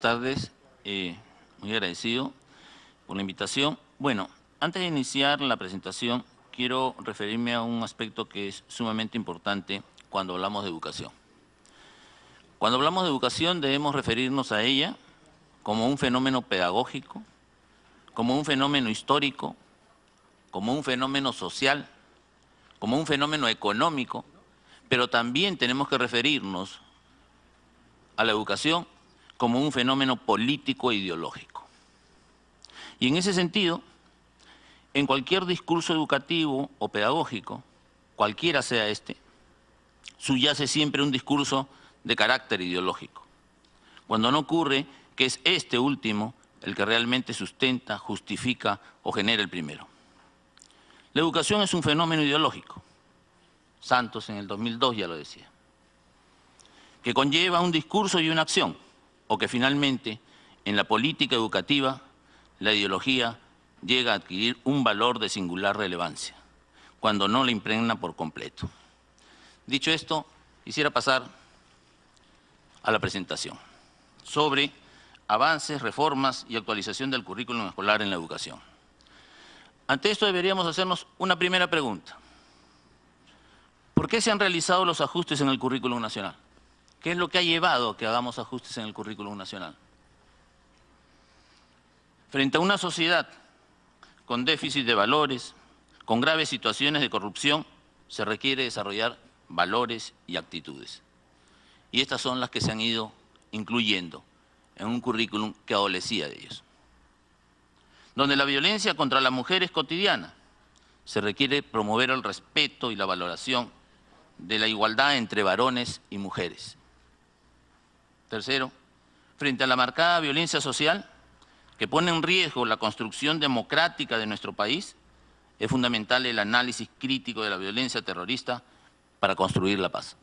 tardes. Muy agradecido por la invitación. Bueno, antes de iniciar la presentación, quiero referirme a un aspecto que es sumamente importante cuando hablamos de educación. Cuando hablamos de educación debemos referirnos a ella como un fenómeno pedagógico, como un fenómeno histórico, como un fenómeno social, como un fenómeno económico, pero también tenemos que referirnos a la educación como un fenómeno político e ideológico. Y en ese sentido, en cualquier discurso educativo o pedagógico, cualquiera sea este, subyace siempre un discurso de carácter ideológico, cuando no ocurre que es este último el que realmente sustenta, justifica o genera el primero. La educación es un fenómeno ideológico. Santos en el 2002 ya lo decía, que conlleva un discurso y una acción, o que finalmente en la política educativa la ideología llega a adquirir un valor de singular relevancia, cuando no la impregna por completo. Dicho esto, quisiera pasar a la presentación sobre avances, reformas y actualización del currículum escolar en la educación. Ante esto deberíamos hacernos una primera pregunta. ¿Por qué se han realizado los ajustes en el currículum nacional? ¿Qué es lo que ha llevado a que hagamos ajustes en el currículum nacional? Frente a una sociedad con déficit de valores, con graves situaciones de corrupción, se requiere desarrollar valores y actitudes. Y estas son las que se han ido incluyendo en un currículum que adolecía de ellos. Donde la violencia contra la mujer es cotidiana, se requiere promover el respeto y la valoración de la igualdad entre varones y mujeres. Tercero, frente a la marcada violencia social que pone en riesgo la construcción democrática de nuestro país, es fundamental el análisis crítico de la violencia terrorista para construir la paz.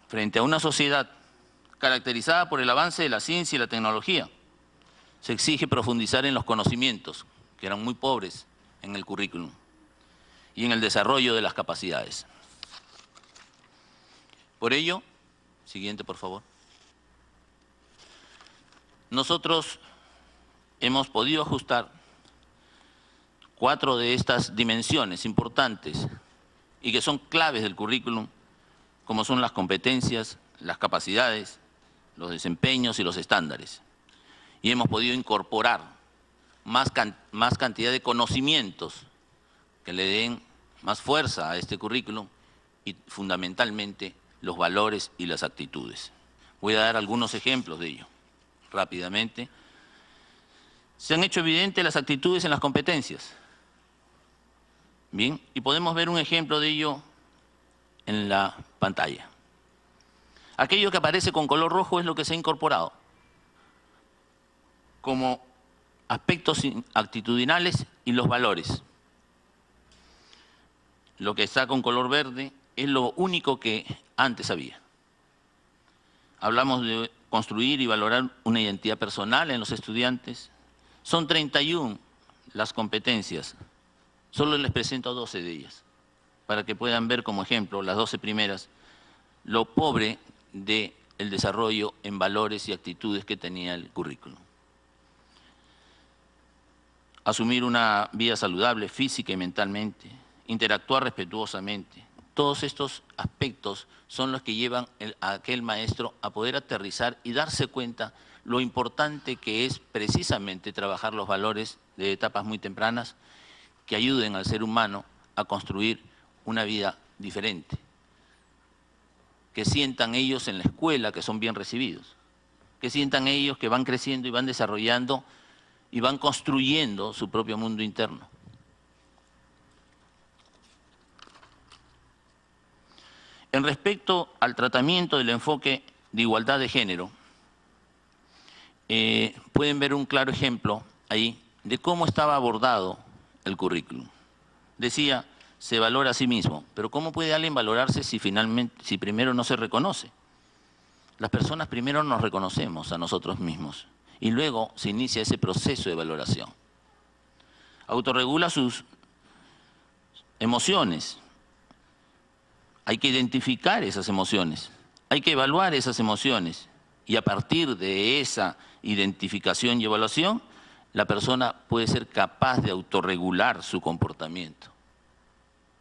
Frente a una sociedad caracterizada por el avance de la ciencia y la tecnología, se exige profundizar en los conocimientos, que eran muy pobres en el currículum, y en el desarrollo de las capacidades. Por ello, siguiente por favor, nosotros hemos podido ajustar 4 de estas dimensiones importantes y que son claves del currículum, como son las competencias, las capacidades, los desempeños y los estándares. Y hemos podido incorporar más cantidad de conocimientos que le den más fuerza a este currículum y fundamentalmente los valores y las actitudes. Voy a dar algunos ejemplos de ello rápidamente. Se han hecho evidentes las actitudes en las competencias. Bien, y podemos ver un ejemplo de ello en la pantalla. Aquello que aparece con color rojo es lo que se ha incorporado como aspectos actitudinales y los valores. Lo que está con color verde es lo único que antes había. Hablamos de construir y valorar una identidad personal en los estudiantes. Son 31 las competencias. Solo les presento 12 de ellas, para que puedan ver como ejemplo, las 12 primeras, lo pobre del desarrollo en valores y actitudes que tenía el currículum. Asumir una vida saludable física y mentalmente, interactuar respetuosamente. Todos estos aspectos son los que llevan a aquel maestro a poder aterrizar y darse cuenta lo importante que es precisamente trabajar los valores de etapas muy tempranas que ayuden al ser humano a construir una vida diferente. Que sientan ellos en la escuela que son bien recibidos, que sientan ellos que van creciendo y van desarrollando y van construyendo su propio mundo interno. En respecto al tratamiento del enfoque de igualdad de género, pueden ver un claro ejemplo ahí de cómo estaba abordado el currículum. Decía, se valora a sí mismo, pero ¿cómo puede alguien valorarse si primero no se reconoce? Las personas primero nos reconocemos a nosotros mismos y luego se inicia ese proceso de valoración. Autorregula sus emociones. Hay que identificar esas emociones, hay que evaluar esas emociones y a partir de esa identificación y evaluación, la persona puede ser capaz de autorregular su comportamiento,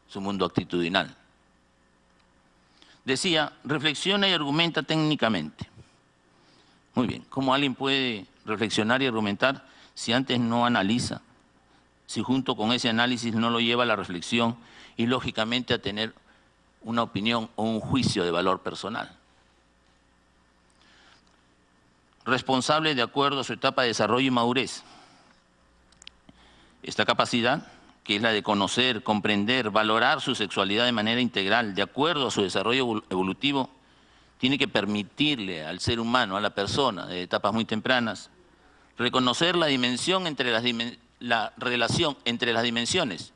su mundo actitudinal. Decía, reflexiona y argumenta técnicamente. Muy bien, ¿cómo alguien puede reflexionar y argumentar si antes no analiza? Si junto con ese análisis no lo lleva a la reflexión y lógicamente a tener una opinión o un juicio de valor personal. Responsable de acuerdo a su etapa de desarrollo y madurez. Esta capacidad, que es la de conocer, comprender, valorar su sexualidad de manera integral, de acuerdo a su desarrollo evolutivo, tiene que permitirle al ser humano, a la persona, de etapas muy tempranas, reconocer la dimensión entre la relación entre las dimensiones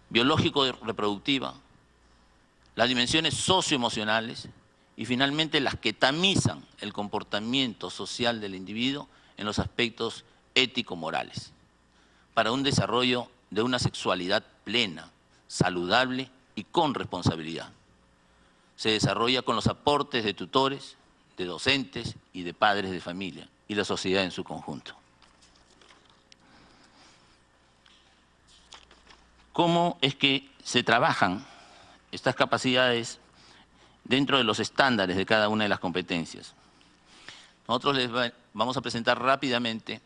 biológico-reproductiva, las dimensiones socioemocionales y finalmente las que tamizan el comportamiento social del individuo en los aspectos ético-morales, para un desarrollo de una sexualidad plena, saludable y con responsabilidad. Se desarrolla con los aportes de tutores, de docentes y de padres de familia y la sociedad en su conjunto. ¿Cómo es que se trabajan estas capacidades dentro de los estándares de cada una de las competencias? Nosotros les vamos a presentar rápidamente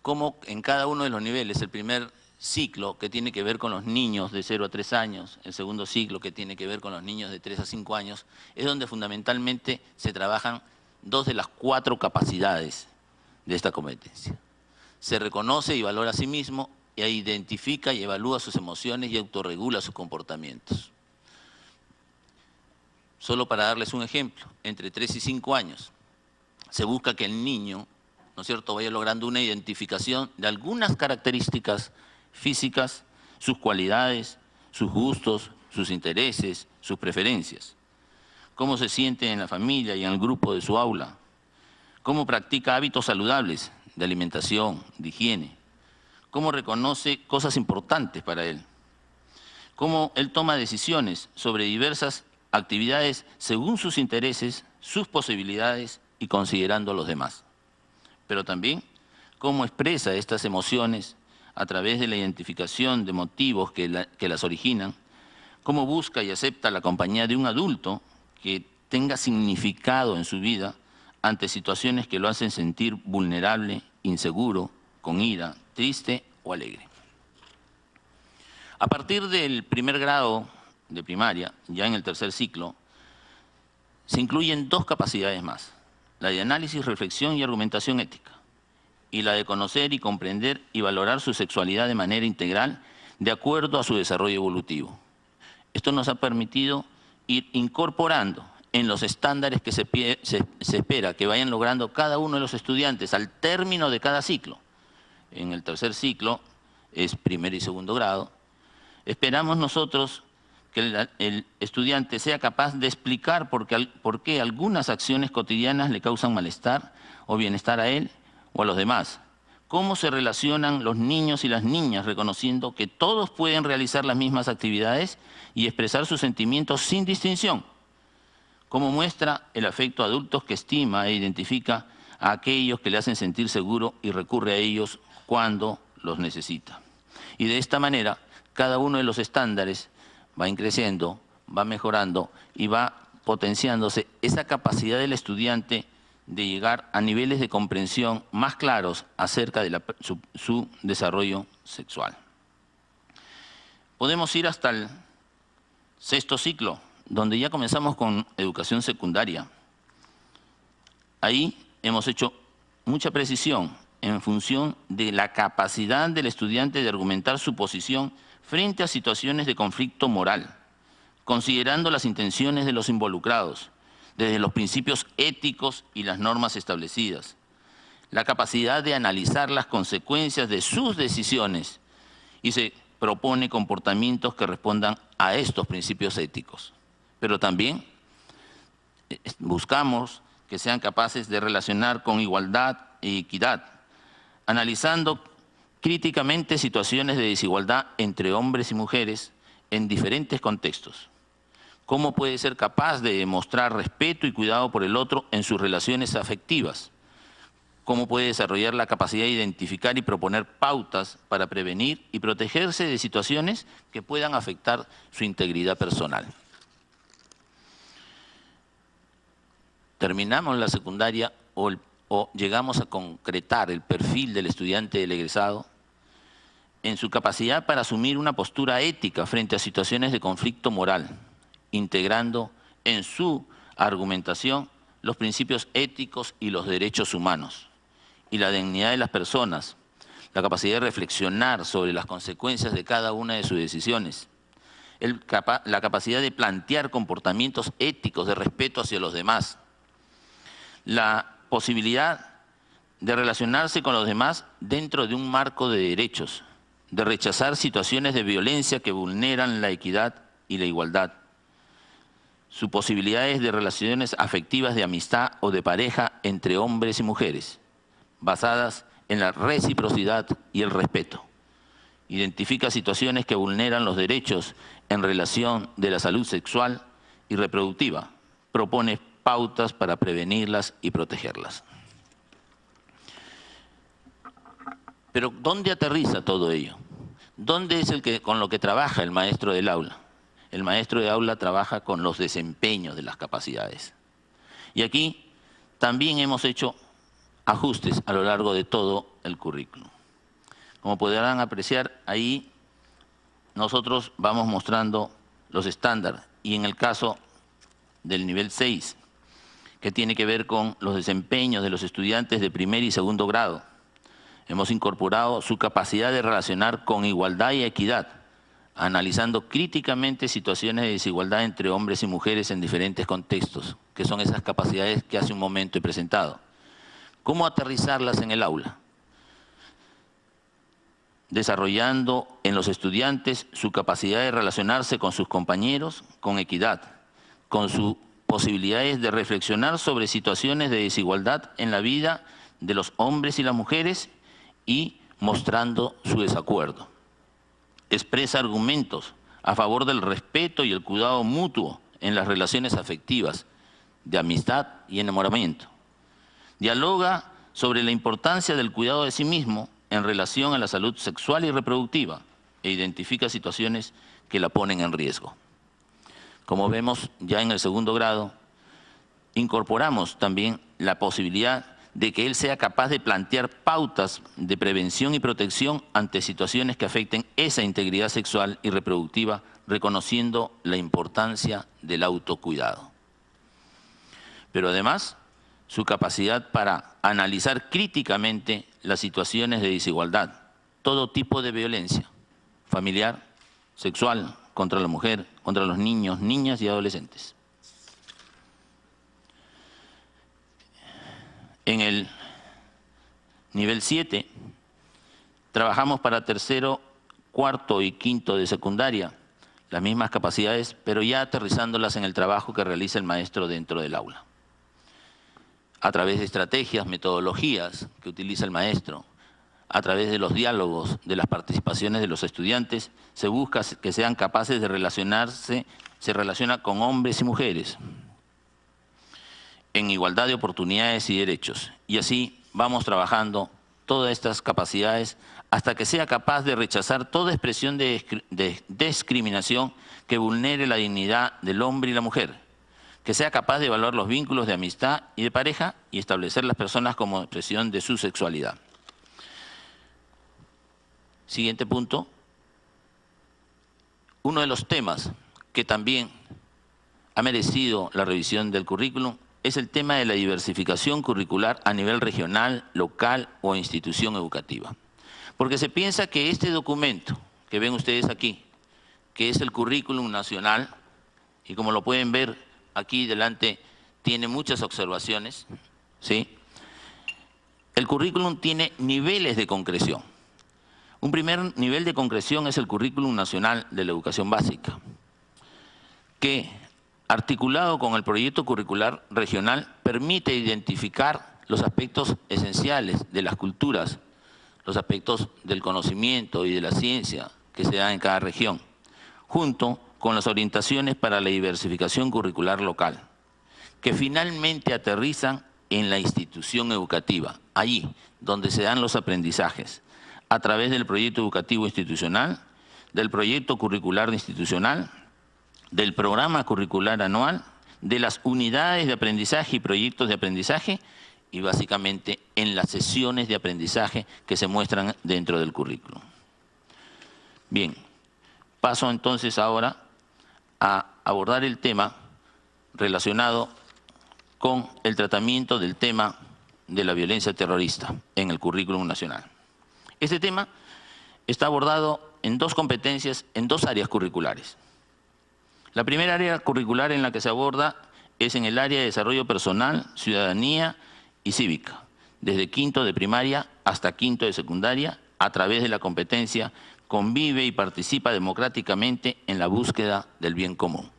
cómo en cada uno de los niveles, el primer ciclo que tiene que ver con los niños de 0 a 3 años, el segundo ciclo que tiene que ver con los niños de 3 a 5 años, es donde fundamentalmente se trabajan 2 de las 4 capacidades de esta competencia. Se reconoce y valora a sí mismo, e identifica y evalúa sus emociones y autorregula sus comportamientos. Solo para darles un ejemplo, entre 3 y 5 años se busca que el niño, ¿no es cierto?, vaya logrando una identificación de algunas características físicas, sus cualidades, sus gustos, sus intereses, sus preferencias. Cómo se siente en la familia y en el grupo de su aula. Cómo practica hábitos saludables de alimentación, de higiene. Cómo reconoce cosas importantes para él. Cómo él toma decisiones sobre diversas actividades según sus intereses, sus posibilidades y considerando a los demás. Pero también cómo expresa estas emociones a través de la identificación de motivos que las originan, cómo busca y acepta la compañía de un adulto que tenga significado en su vida ante situaciones que lo hacen sentir vulnerable, inseguro, con ira, triste o alegre. A partir del primer grado de primaria, ya en el tercer ciclo, se incluyen 2 capacidades más, la de análisis, reflexión y argumentación ética, y la de conocer y comprender y valorar su sexualidad de manera integral de acuerdo a su desarrollo evolutivo. Esto nos ha permitido ir incorporando en los estándares que se espera que vayan logrando cada uno de los estudiantes al término de cada ciclo. En el tercer ciclo, es primer y segundo grado, esperamos nosotros que el estudiante sea capaz de explicar por qué algunas acciones cotidianas le causan malestar o bienestar a él o a los demás. Cómo se relacionan los niños y las niñas reconociendo que todos pueden realizar las mismas actividades y expresar sus sentimientos sin distinción. Cómo muestra el afecto a adultos que estima e identifica a aquellos que le hacen sentir seguro y recurre a ellos cuando los necesita. Y de esta manera, cada uno de los estándares va creciendo, va mejorando y va potenciándose esa capacidad del estudiante de llegar a niveles de comprensión más claros acerca de su desarrollo sexual. Podemos ir hasta el sexto ciclo, donde ya comenzamos con educación secundaria. Ahí hemos hecho mucha precisión en función de la capacidad del estudiante de argumentar su posición frente a situaciones de conflicto moral, considerando las intenciones de los involucrados, desde los principios éticos y las normas establecidas, la capacidad de analizar las consecuencias de sus decisiones y se propone comportamientos que respondan a estos principios éticos. Pero también buscamos que sean capaces de relacionar con igualdad e equidad, analizando críticamente situaciones de desigualdad entre hombres y mujeres en diferentes contextos, ¿Cómo puede ser capaz de demostrar respeto y cuidado por el otro en sus relaciones afectivas? ¿Cómo puede desarrollar la capacidad de identificar y proponer pautas para prevenir y protegerse de situaciones que puedan afectar su integridad personal? Terminamos la secundaria o llegamos a concretar el perfil del estudiante del egresado en su capacidad para asumir una postura ética frente a situaciones de conflicto moral, integrando en su argumentación los principios éticos y los derechos humanos y la dignidad de las personas, la capacidad de reflexionar sobre las consecuencias de cada una de sus decisiones, la capacidad de plantear comportamientos éticos de respeto hacia los demás, la posibilidad de relacionarse con los demás dentro de un marco de derechos, de rechazar situaciones de violencia que vulneran la equidad y la igualdad, sus posibilidades de relaciones afectivas de amistad o de pareja entre hombres y mujeres, basadas en la reciprocidad y el respeto. Identifica situaciones que vulneran los derechos en relación de la salud sexual y reproductiva. Propone pautas para prevenirlas y protegerlas. Pero ¿dónde aterriza todo ello? ¿Dónde es con lo que trabaja el maestro del aula? El maestro de aula trabaja con los desempeños de las capacidades. Y aquí también hemos hecho ajustes a lo largo de todo el currículum. Como podrán apreciar, ahí nosotros vamos mostrando los estándares y en el caso del nivel 6, que tiene que ver con los desempeños de los estudiantes de primer y segundo grado. Hemos incorporado su capacidad de relacionar con igualdad y equidad, analizando críticamente situaciones de desigualdad entre hombres y mujeres en diferentes contextos, que son esas capacidades que hace un momento he presentado. ¿Cómo aterrizarlas en el aula? Desarrollando en los estudiantes su capacidad de relacionarse con sus compañeros con equidad, con sus posibilidades de reflexionar sobre situaciones de desigualdad en la vida de los hombres y las mujeres y mostrando su desacuerdo. Expresa argumentos a favor del respeto y el cuidado mutuo en las relaciones afectivas, de amistad y enamoramiento. Dialoga sobre la importancia del cuidado de sí mismo en relación a la salud sexual y reproductiva e identifica situaciones que la ponen en riesgo. Como vemos ya en el segundo grado, incorporamos también la posibilidad de que él sea capaz de plantear pautas de prevención y protección ante situaciones que afecten esa integridad sexual y reproductiva, reconociendo la importancia del autocuidado. Pero además, su capacidad para analizar críticamente las situaciones de desigualdad, todo tipo de violencia, familiar, sexual, contra la mujer, contra los niños, niñas y adolescentes. En el nivel 7, trabajamos para tercero, cuarto y quinto de secundaria, las mismas capacidades, pero ya aterrizándolas en el trabajo que realiza el maestro dentro del aula. A través de estrategias, metodologías que utiliza el maestro, a través de los diálogos, de las participaciones de los estudiantes, se busca que sean capaces de relacionarse, se relaciona con hombres y mujeres, en igualdad de oportunidades y derechos. Y así vamos trabajando todas estas capacidades hasta que sea capaz de rechazar toda expresión de discriminación que vulnere la dignidad del hombre y la mujer, que sea capaz de evaluar los vínculos de amistad y de pareja y establecer las personas como expresión de su sexualidad. Siguiente punto. Uno de los temas que también ha merecido la revisión del currículum es el tema de la diversificación curricular a nivel regional, local o institución educativa. Porque se piensa que este documento que ven ustedes aquí, que es el currículum nacional, y como lo pueden ver aquí delante, tiene muchas observaciones, ¿sí? El currículum tiene niveles de concreción. Un primer nivel de concreción es el currículum nacional de la educación básica, que, articulado con el proyecto curricular regional, permite identificar los aspectos esenciales de las culturas, los aspectos del conocimiento y de la ciencia que se dan en cada región, junto con las orientaciones para la diversificación curricular local, que finalmente aterrizan en la institución educativa, allí donde se dan los aprendizajes, a través del proyecto educativo institucional, del proyecto curricular institucional, del programa curricular anual, de las unidades de aprendizaje y proyectos de aprendizaje, y básicamente en las sesiones de aprendizaje que se muestran dentro del currículum. Bien, paso entonces ahora a abordar el tema relacionado con el tratamiento del tema de la violencia terrorista en el currículum nacional. Este tema está abordado en dos competencias, en dos áreas curriculares. La primera área curricular en la que se aborda es en el área de desarrollo personal, ciudadanía y cívica, desde quinto de primaria hasta quinto de secundaria, a través de la competencia convive y participa democráticamente en la búsqueda del bien común.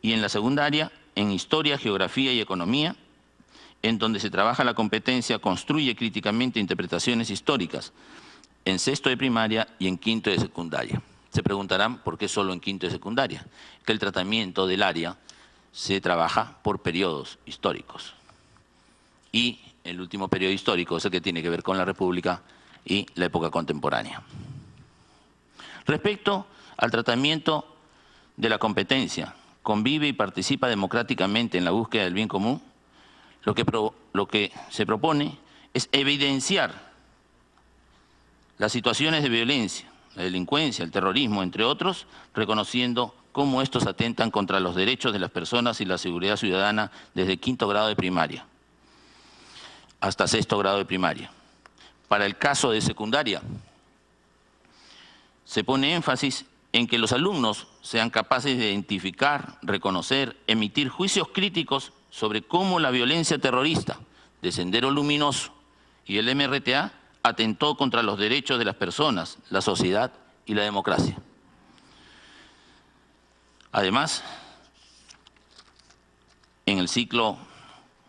Y en la segunda área, en historia, geografía y economía, en donde se trabaja la competencia construye críticamente interpretaciones históricas, en sexto de primaria y en quinto de secundaria. Se preguntarán por qué solo en quinto de secundaria, que el tratamiento del área se trabaja por periodos históricos. Y el último periodo histórico es el que tiene que ver con la República y la época contemporánea. Respecto al tratamiento de la competencia, convive y participa democráticamente en la búsqueda del bien común, lo que se propone es evidenciar las situaciones de violencia, la delincuencia, el terrorismo, entre otros, reconociendo cómo estos atentan contra los derechos de las personas y la seguridad ciudadana desde quinto grado de primaria hasta sexto grado de primaria. Para el caso de secundaria, se pone énfasis en que los alumnos sean capaces de identificar, reconocer, emitir juicios críticos sobre cómo la violencia terrorista de Sendero Luminoso y el MRTA atentó contra los derechos de las personas, la sociedad y la democracia. Además, en el ciclo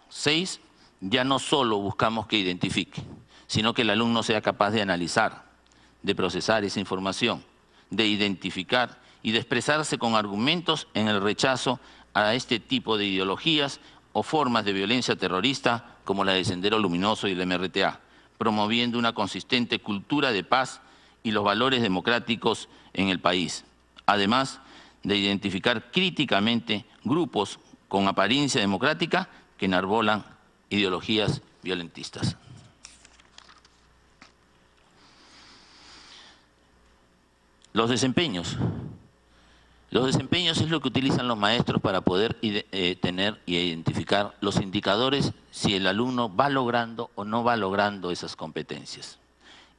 6 ya no solo buscamos que identifique, sino que el alumno sea capaz de analizar, de procesar esa información, de identificar y de expresarse con argumentos en el rechazo a este tipo de ideologías o formas de violencia terrorista como la de Sendero Luminoso y el MRTA, promoviendo una consistente cultura de paz y los valores democráticos en el país, además de identificar críticamente grupos con apariencia democrática que enarbolan ideologías violentistas. Los desempeños. Los desempeños es lo que utilizan los maestros para poder tener y identificar los indicadores si el alumno va logrando o no va logrando esas competencias.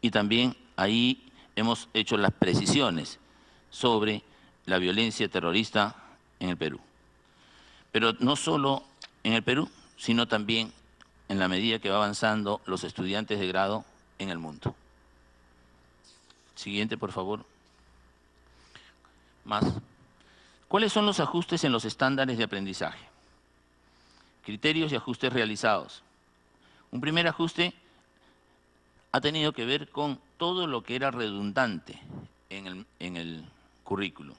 Y también ahí hemos hecho las precisiones sobre la violencia terrorista en el Perú. Pero no solo en el Perú, sino también en la medida que va avanzando los estudiantes de grado en el mundo. Siguiente, por favor. Más. ¿Cuáles son los ajustes en los estándares de aprendizaje? Criterios y ajustes realizados. Un primer ajuste ha tenido que ver con todo lo que era redundante en el currículo.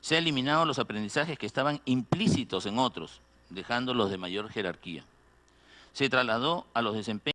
Se han eliminado los aprendizajes que estaban implícitos en otros, dejándolos de mayor jerarquía. Se trasladó a los desempeños